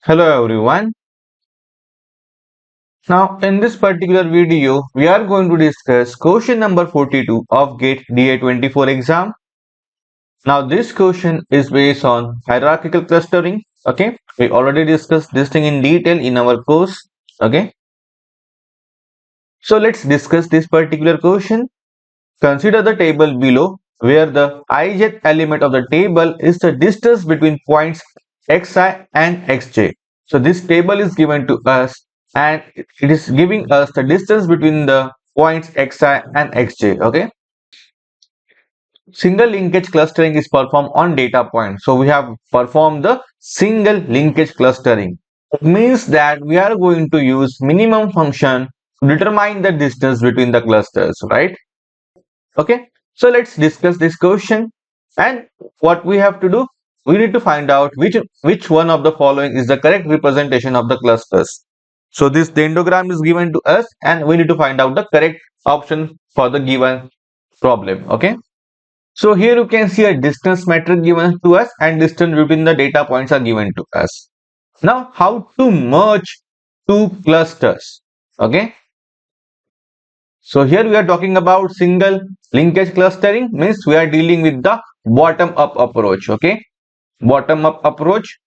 Hello everyone. Now in this particular video we are going to discuss question number 42 of GATE DA24 exam. Now this question is based on hierarchical clustering. Okay, we already discussed this thing in detail in our course. Okay, so let's discuss this particular question. Consider the table below where the ith element of the table is the distance between points xi and xj. So this table is given to us and it is giving us the distance between the points xi and xj. Okay. Single linkage clustering is performed on data point. So we have performed the single linkage clustering. It means that we are going to use minimum function to determine the distance between the clusters, right? Okay, so let's discuss this question. And what we have to do, we need to find out which one of the following is the correct representation of the clusters. So this dendrogram is given to us and we need to find out the correct option for the given problem. Okay, so here you can see a distance metric given to us and distance between the data points are given to us. Now how to merge two clusters? Okay, so here we are talking about single linkage clustering, means we are dealing with the bottom up approach. Okay, bottom up approach.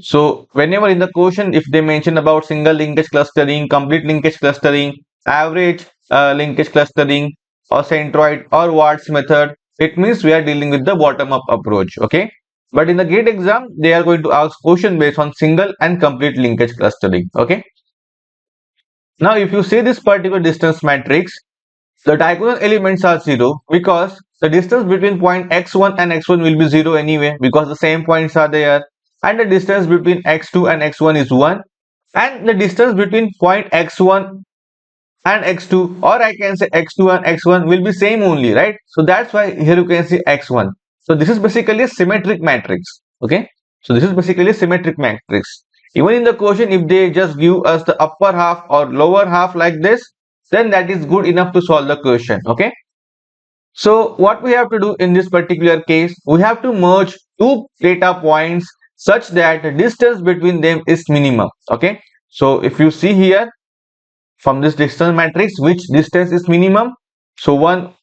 So whenever in the question if they mention about single linkage clustering, complete linkage clustering, average linkage clustering or centroid or Watt's method, it means we are dealing with the bottom up approach. Okay, but in the GATE exam they are going to ask question based on single and complete linkage clustering. Okay, now if you see this particular distance matrix, the diagonal elements are 0 because the distance between point x1 and x1 will be 0 anyway because the same points are there, and the distance between x2 and x1 is 1, and the distance between point x1 and x2, or I can say x2 and x1, will be same only, right? So that's why here you can see x1. So this is basically a symmetric matrix. Okay, so this is basically a symmetric matrix. Even in the question if they just give us the upper half or lower half like this, then that is good enough to solve the question. Okay, so what we have to do in this particular case, we have to merge two data points such that the distance between them is minimum. Okay, so if you see here from this distance matrix which distance is minimum, so one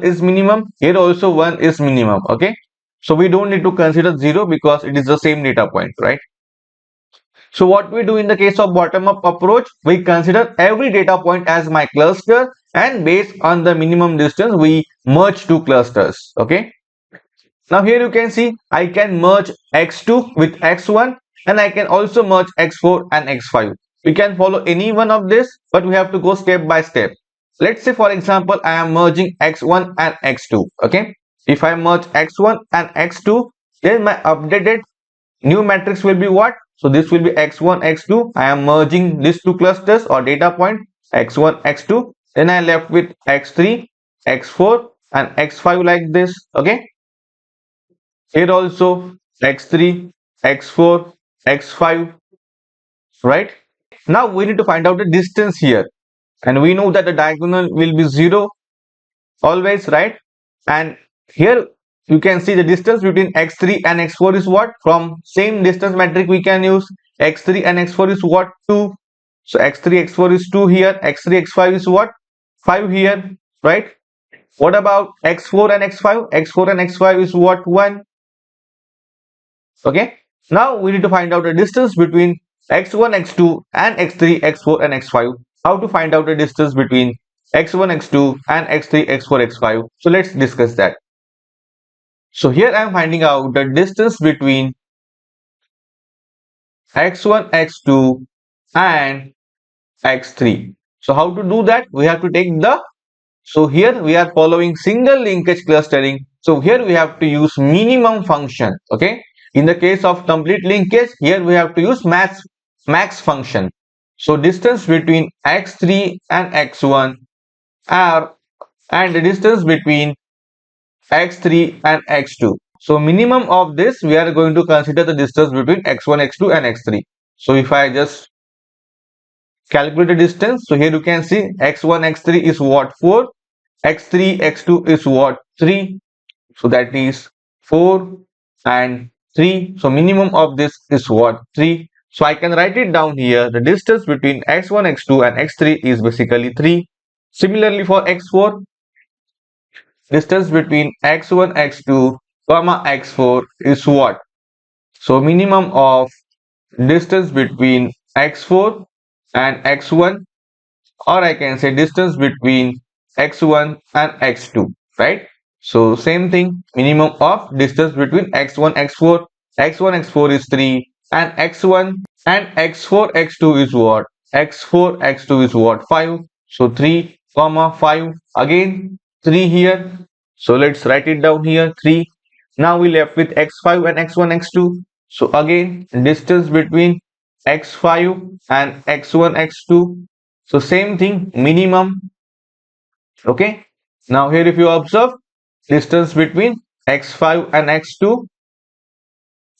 is minimum, here also one is minimum. Okay, so we don't need to consider 0 because it is the same data point, right? So what we do in the case of bottom-up approach, we consider every data point as my cluster and based on the minimum distance, we merge two clusters. Okay. Now here you can see I can merge x2 with x1 and I can also merge x4 and x5. We can follow any one of this, but we have to go step by step. Let's say for example, I am merging x1 and x2. Okay. If I merge x1 and x2, then my updated new matrix will be what? So this will be x1, x2. I am merging these two clusters or data point x1, x2. Then I left with x3, x4 and x5 like this. Okay. Here also x3, x4, x5. Right. Now we need to find out the distance here. And we know that the diagonal will be 0 always, right? And here you can see the distance between x3 and x4 is what? From same distance metric we can use x3 and x4 is what? 2. So x3 x4 is 2 here, x3 x5 is what? 5 here, right? What about x4 and x5? x4 and x5 is what? 1. Okay, now we need to find out the distance between x1 x2 and x3 x4 and x5. How to find out the distance between x1 x2 and x3 x4 x5? So let's discuss that. So here I am finding out the distance between x1, x2 and x3. So how to do that? We have to take so here we are following single linkage clustering. So here we have to use minimum function. Okay. In the case of complete linkage, here we have to use max function. So distance between x3 and x1 and the distance between x3 and x2. So minimum of this we are going to consider the distance between x1, x2 and x3. So if I just calculate the distance, so here you can see x1, x3 is what? 4, x3, x2 is what? 3. So that is 4 and 3. So minimum of this is what? 3. So I can write it down here. The distance between x1, x2 and x3 is basically 3. Similarly for x4, distance between x1, x2, comma x4 is what? So minimum of distance between x4 and x1, or I can say distance between x1 and x2, right? So same thing, minimum of distance between x1, x4, x1, x4 is 3, and x1 and x4, x2 is what? X4, x2 is what? 5. So 3 comma 5, again 3 here. So let's write it down here, 3. Now we left with x5 and x1, x2. So again distance between x5 and x1, x2. So same thing, minimum. Okay. Now here if you observe, distance between x5 and x2,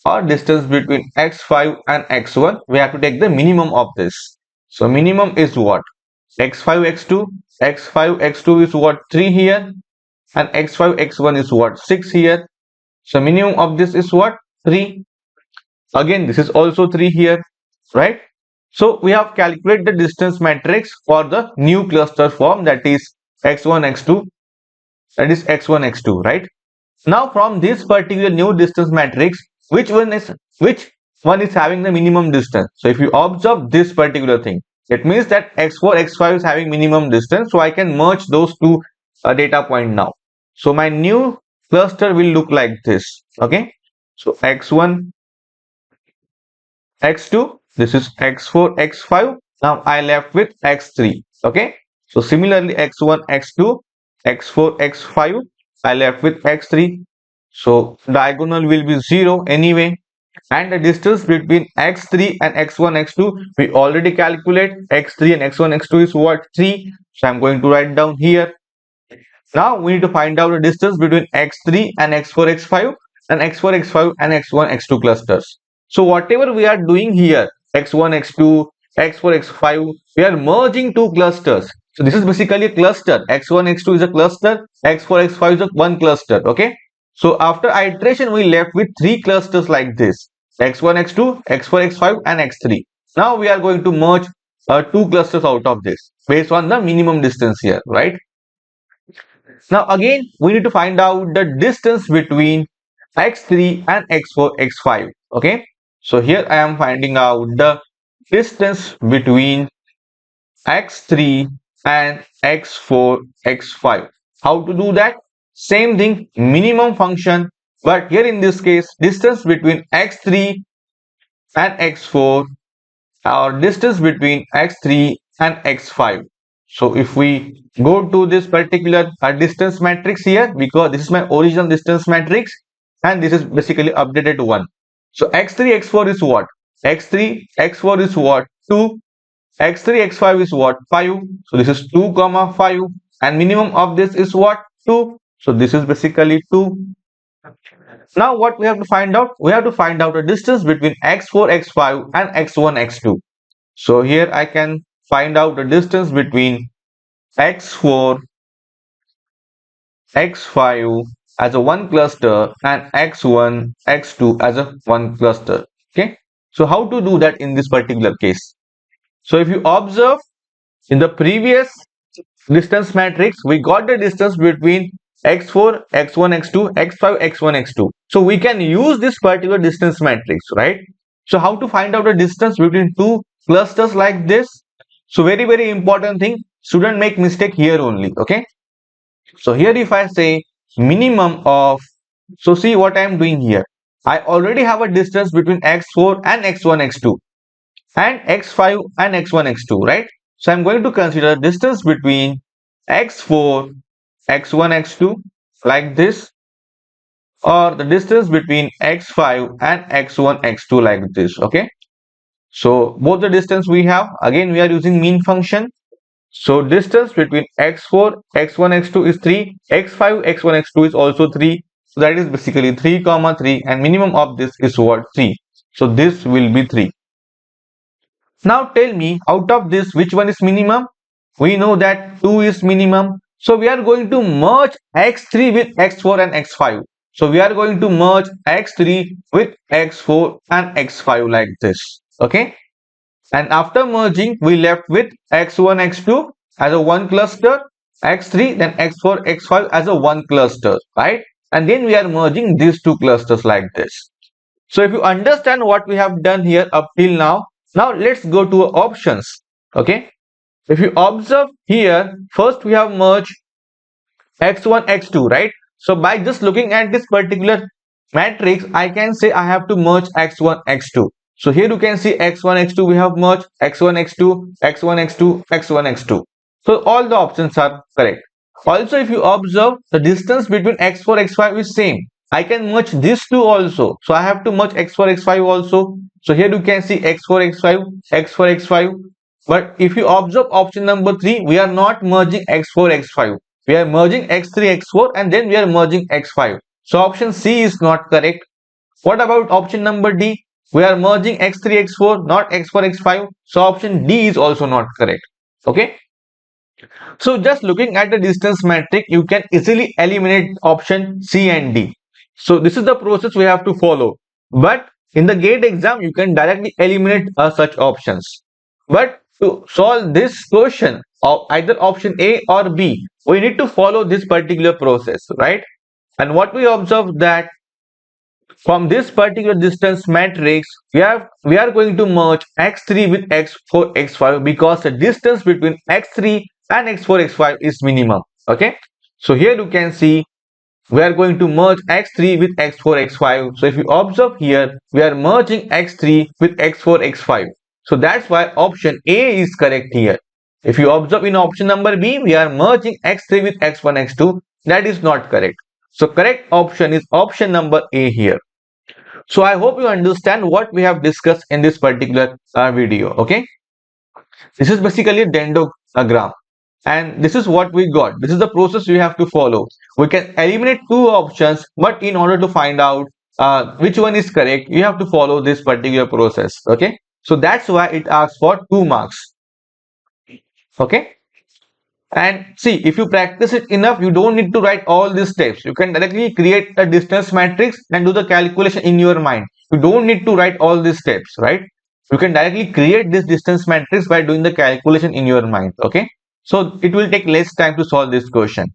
or distance between x5 and x1, we have to take the minimum of this. So minimum is what? x5, x2. x5, x2 is what? 3 here. And x5, x1 is what? 6 here. So minimum of this is what? 3. Again, this is also 3 here, right? So we have calculated the distance matrix for the new cluster form, that is x1, x2, that is x1, x2, right? Now from this particular new distance matrix, which one is having the minimum distance? So if you observe this particular thing, it means that x4, x5 is having minimum distance. So I can merge those two data point now. So my new cluster will look like this. Okay. So x1, x2, this is x4, x5. Now I left with x3. Okay. So similarly x1, x2, x4, x5, I left with x3. So diagonal will be 0 anyway. And the distance between x3 and x1, x2, we already calculate. X3 and x1, x2 is what? 3. So I'm going to write down here. Now we need to find out the distance between x3 and x4, x5, and x4, x5 and x1, x2 clusters. So whatever we are doing here, x1, x2, x4, x5, we are merging two clusters. So this is basically a cluster. x1, x2 is a cluster, x4, x5 is a one cluster. Okay. So after iteration, we left with three clusters like this: x1, x2, x4, x5 and x3. Now we are going to merge two clusters out of this based on the minimum distance here, right? Now again, we need to find out the distance between x3 and x4, x5. Okay. So here I am finding out the distance between x3 and x4, x5. How to do that? Same thing, minimum function, but here in this case, distance between x3 and x4, or distance between x3 and x5. So if we go to this particular distance matrix here, because this is my original distance matrix and this is basically updated one. So x3, x4 is what? x3, x4 is what? 2. x3, x5 is what? 5. So this is 2 comma 5, and minimum of this is what? 2. So this is basically 2. Now what we have to find out? We have to find out the distance between x4, x5 and x1, x2. So here I can find out the distance between x4, x5 as a one cluster and x1, x2 as a one cluster. Okay. So how to do that in this particular case? So if you observe in the previous distance matrix, we got the distance between x4, x1, x2, x5, x1, x2. So we can use this particular distance matrix, right? So how to find out the distance between two clusters like this? So very important thing, student make mistake here only. Okay. So here if I say minimum of, so see what I am doing here. I already have a distance between x4 and x1, x2, and x5 and x1, x2, right? So I'm going to consider distance between x4, x1, x2 like this, or the distance between x5 and x1, x2 like this. Okay. So both the distance we have, again we are using mean function. So distance between x4, x1, x2 is 3, x5, x1, x2 is also 3. So that is basically 3 comma 3, and minimum of this is what? 3. So this will be 3. Now tell me, out of this, which one is minimum? We know that 2 is minimum. So we are going to merge x3 with x4 and x5. So we are going to merge x3 with x4 and x5 like this. Okay, and after merging we left with x1 x2 as a one cluster, x3 then x4 x5 as a one cluster, right? And then we are merging these two clusters like this. So if you understand what we have done here up till now, now let's go to options. Okay, if you observe here, first we have merged x1 x2, right? So by just looking at this particular matrix, I can say I have to merge x1 x2. So here you can see x1 x2 we have merged x1 x2 x1 x2 x1 x2. So all the options are correct. Also if you observe, the distance between x4 x5 is same. I can merge these two also, so I have to merge x4 x5 also. So here you can see x4 x5 x4 x5. But if you observe option number 3, we are not merging x4 x5, we are merging x3 x4 and then we are merging x5. So option C is not correct. What about option number D? We are merging x3 x4, not x4 x5. So option D is also not correct. Okay, so just looking at the distance matrix, you can easily eliminate option C and D. So this is the process we have to follow. But in the gate exam, you can directly eliminate such options. But to solve this question of either option A or B, we need to follow this particular process, right? And what we observe that from this particular distance matrix, we are going to merge x3 with x4 x5 because the distance between x3 and x4 x5 is minimum. Okay, so here you can see we are going to merge x3 with x4 x5. So if you observe here, we are merging x3 with x4 x5. So that's why option A is correct here. If you observe in option number B, we are merging x3 with x1 x2. That is not correct. So correct option is option number A here. So I hope you understand what we have discussed in this particular video. Okay, this is basically a dendrogram, and this is what we got. This is the process we have to follow. We can eliminate two options, but in order to find out which one is correct, you have to follow this particular process. Okay, so that's why it asks for 2 marks. Okay, and see, if you practice it enough, you don't need to write all these steps. You can directly create a distance matrix and do the calculation in your mind. You don't need to write all these steps, right? You can directly create this distance matrix by doing the calculation in your mind. Okay, so it will take less time to solve this question.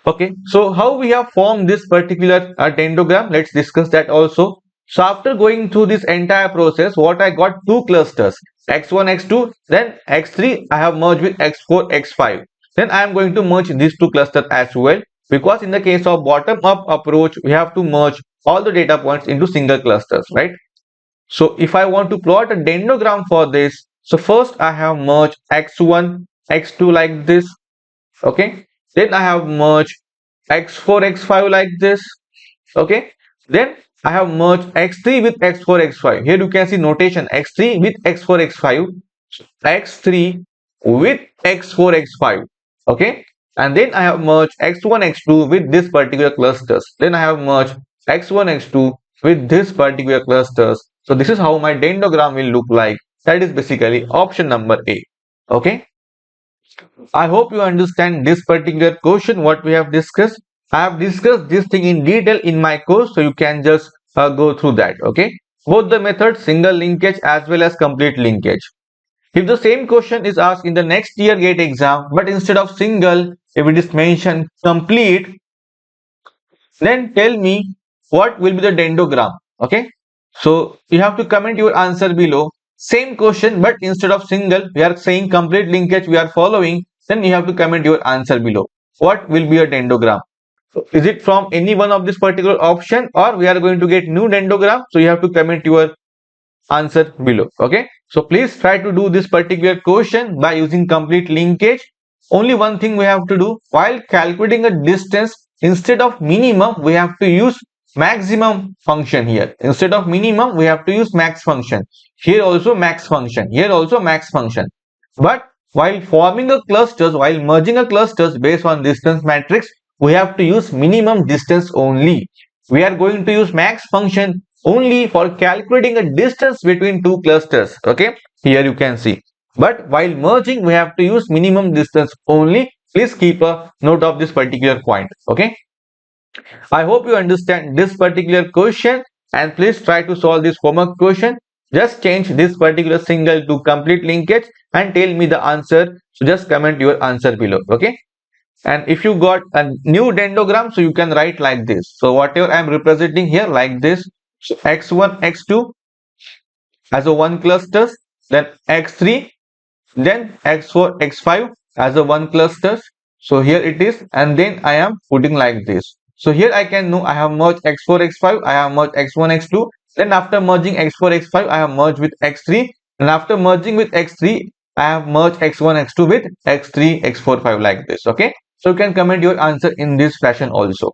Okay, so how we have formed this particular dendrogram, let's discuss that also. So after going through this entire process, what I got, two clusters, x1 x2, then x3 I have merged with x4 x5. Then I am going to merge these two clusters as well, because in the case of bottom up approach, we have to merge all the data points into single clusters, right? So if I want to plot a dendrogram for this, so first I have merged x1 x2 like this. Okay, then I have merged x4 x5 like this. Okay, then I have merged x3 with x4 x5. Here you can see notation x3 with x4 x5, x3 with x4 x5. Okay, and then I have merged x1 x2 with this particular clusters. Then I have merged x1 x2 with this particular clusters. So this is how my dendrogram will look like. That is basically option number A. Okay, I hope you understand this particular question what we have discussed. I have discussed this thing in detail in my course, so you can just go through that. Okay, both the methods, single linkage as well as complete linkage. If the same question is asked in the next year gate exam, but instead of single, if it is mentioned complete, then tell me what will be the dendrogram. Okay, so you have to comment your answer below. Same question, but instead of single, we are saying complete linkage we are following. Then you have to comment your answer below. What will be a dendrogram? So is it from any one of this particular option, or we are going to get new dendrogram? So you have to comment your answer below. Okay, so please try to do this particular question by using complete linkage. Only one thing we have to do, while calculating a distance, instead of minimum we have to use maximum function. Here instead of minimum we have to use max function. Here also max function, here also max function. But while forming a clusters, while merging a clusters based on distance matrix, we have to use minimum distance only. We are going to use max function only for calculating a distance between two clusters. Okay, here you can see. But while merging, we have to use minimum distance only. Please keep a note of this particular point. Okay, I hope you understand this particular question, and please try to solve this homework question. Just change this particular single to complete linkage and tell me the answer. So just comment your answer below. Okay. And if you got a new dendrogram, so you can write like this. So whatever I am representing here like this. So x1, x2 as a one clusters, then x3, then x4, x5 as a one clusters. So here it is, and then I am putting like this. So here I can know I have merged x4, x5, I have merged x1, x2. Then after merging x4, x5, I have merged with x3, and after merging with x3, I have merged x1, x2 with x3, x4, 5 like this. Okay. So you can comment your answer in this fashion also.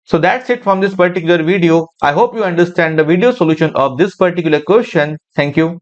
So that's it from this particular video. I hope you understand the video solution of this particular question. Thank you.